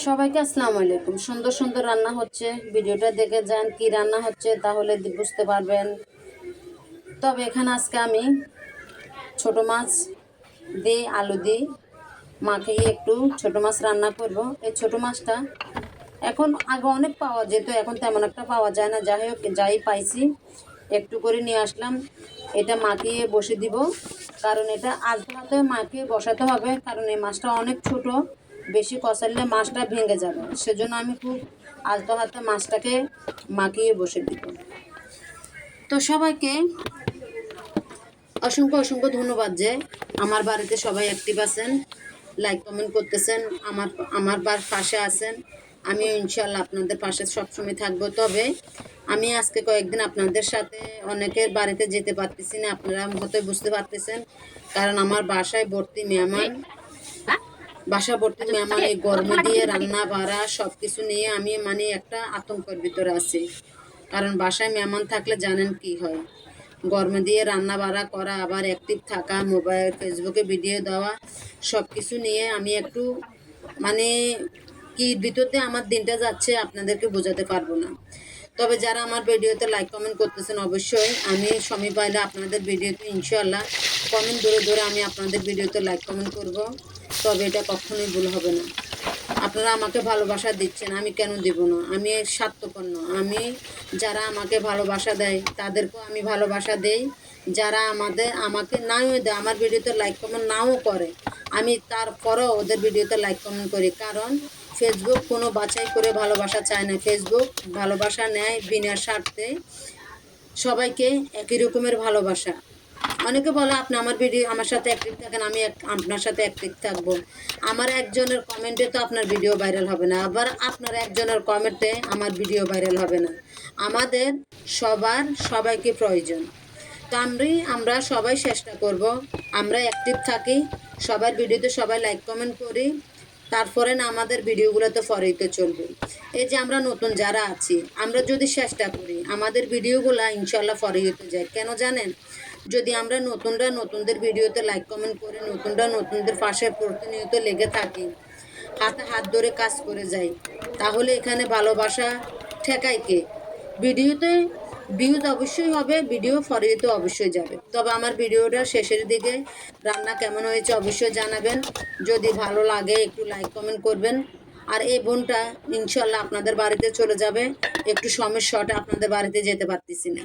সবাইকে আসসালামু আলাইকুম। সুন্দর সুন্দর রান্না হচ্ছে, ভিডিওটা দেখে যান কি রান্না হচ্ছে, তাহলে বুঝতে পারবেন। তবে এখানে আজকে আমি ছোট মাছ দিয়ে আলু দিয়ে মাখিয়ে একটু ছোট মাছ রান্না করব। এই ছোট মাছটা এখন আগে অনেক পাওয়া যেত, এখন তেমন একটা পাওয়া যায় না। যাই হোক, যাই পাইছি একটু করে নিয়ে আসলাম। এটা মাখিয়ে বসে দিব, কারণ এটা আলতো হাতে মাখিয়ে বসাতে হবে, কারণ এই মাছটা অনেক ছোট, বেশি কষালে মাছটা ভেঙে যাবে। সেজন্য আমি খুব আলতো হাতে মাছটাকে মাখিয়ে বসে দিব। তো সবাইকে অসংখ্য অসংখ্য ধন্যবাদ যে আমার বাড়িতে সবাই অ্যাক্টিভ আছেন, লাইক কমেন্ট করতেছেন, আমার আমার পাশে আছেন। আমিও ইনশাল্লাহ আপনাদের পাশে সবসময় থাকবো। তবে আমি আজকে কয়েকদিন আপনাদের সাথে অনেকের বাড়িতে যেতে পারতেছি না, আপনারা হয়তো বুঝতে পারতেছেন, কারণ আমার বাসা ভর্তি মেহমান। এই গরমে দিয়ে রান্না বাড়া সব কিছু নিয়ে আমি একটা আতঙ্কের ভিতরে আছি, কারণ বাসায় মেহমান থাকলে জানেন কি হয়। গরমে দিয়ে রান্না বাড়া করা, আবার অ্যাক্টিভ থাকা, মোবাইল ফেসবুকে ভিডিও দেওয়া, সব কিছু নিয়ে আমি একটু মানে কি ভিতর দিয়ে আমার দিনটা যাচ্ছে আপনাদেরকে বোঝাতে পারবো না। তবে যারা আমার ভিডিওতে লাইক কমেন্ট করতেছেন, অবশ্যই আমি সময় পাইলে আপনাদের ভিডিওতে ইনশাল্লাহ কমেন্ট ধরে ধরে আমি আপনাদের ভিডিওতে লাইক কমেন্ট করব। তবে এটা কখনোই ভুল হবে না। আপনারা আমাকে ভালোবাসা দিচ্ছেন, আমি কেন দেব না? আমি স্বার্থপর না। আমি যারা আমাকে ভালোবাসা দেয় তাদেরকেও আমি ভালোবাসা দেই। যারা আমাকে নাও দেয়, আমার ভিডিওতে লাইক কমেন্ট নাও করে, আমি তারপরও ওদের ভিডিওতে লাইক কমেন্ট করি। কারণ ফেসবুক কোনো বাছাই করে ভালোবাসা চায় না। ফেসবুক ভালোবাসা নেয় বিনা স্বার্থে, সবাইকে একই রকমের ভালোবাসা। অনেকে বলে আপনি আমার সাথে অ্যাক্টিভ থাকেন, আমি আপনার সাথে অ্যাক্টিভ থাকবো। আমার একজনের কমেন্টে তো আপনার ভিডিও ভাইরাল হবে না, আবার আপনার একজনের কমেন্টে আমার ভিডিও ভাইরাল হবে না। আমাদের সবাইকে প্রয়োজন। তো আমরা সবাই চেষ্টা করব, আমরা অ্যাক্টিভ থাকি, সবার ভিডিওতে সবাই লাইক কমেন্ট করি, তারপরে না আমাদের ভিডিওগুলো তো ফরেই তো চলবে। এই যে আমরা নতুন যারা আছি, আমরা যদি চেষ্টা করি আমাদের ভিডিওগুলো ইনশাল্লাহ ফরেই হতে যায়। কেন জানেন? যদি আমরা নতুনদের ভিডিওতে লাইক কমেন্ট করে নতুনদের পাশে প্রতিনিয়ত লেগে থাকি, হাতে হাত ধরে কাজ করে যাই, তাহলে এখানে ভালোবাসা ঠেকায় কে? ভিডিওতে ভিউজ অবশ্যই হবে, ভিডিও ফরিতে অবশ্যই যাবে। তবে আমার ভিডিওটা শেষের দিকে রান্না কেমন হয়েছে অবশ্যই জানাবেন। যদি ভালো লাগে একটু লাইক কমেন্ট করবেন। আর এই বোনটা ইনশাল্লাহ আপনাদের বাড়িতে চলে যাবে, একটু সমস্যাটা আপনাদের বাড়িতে যেতে পারতেছি না।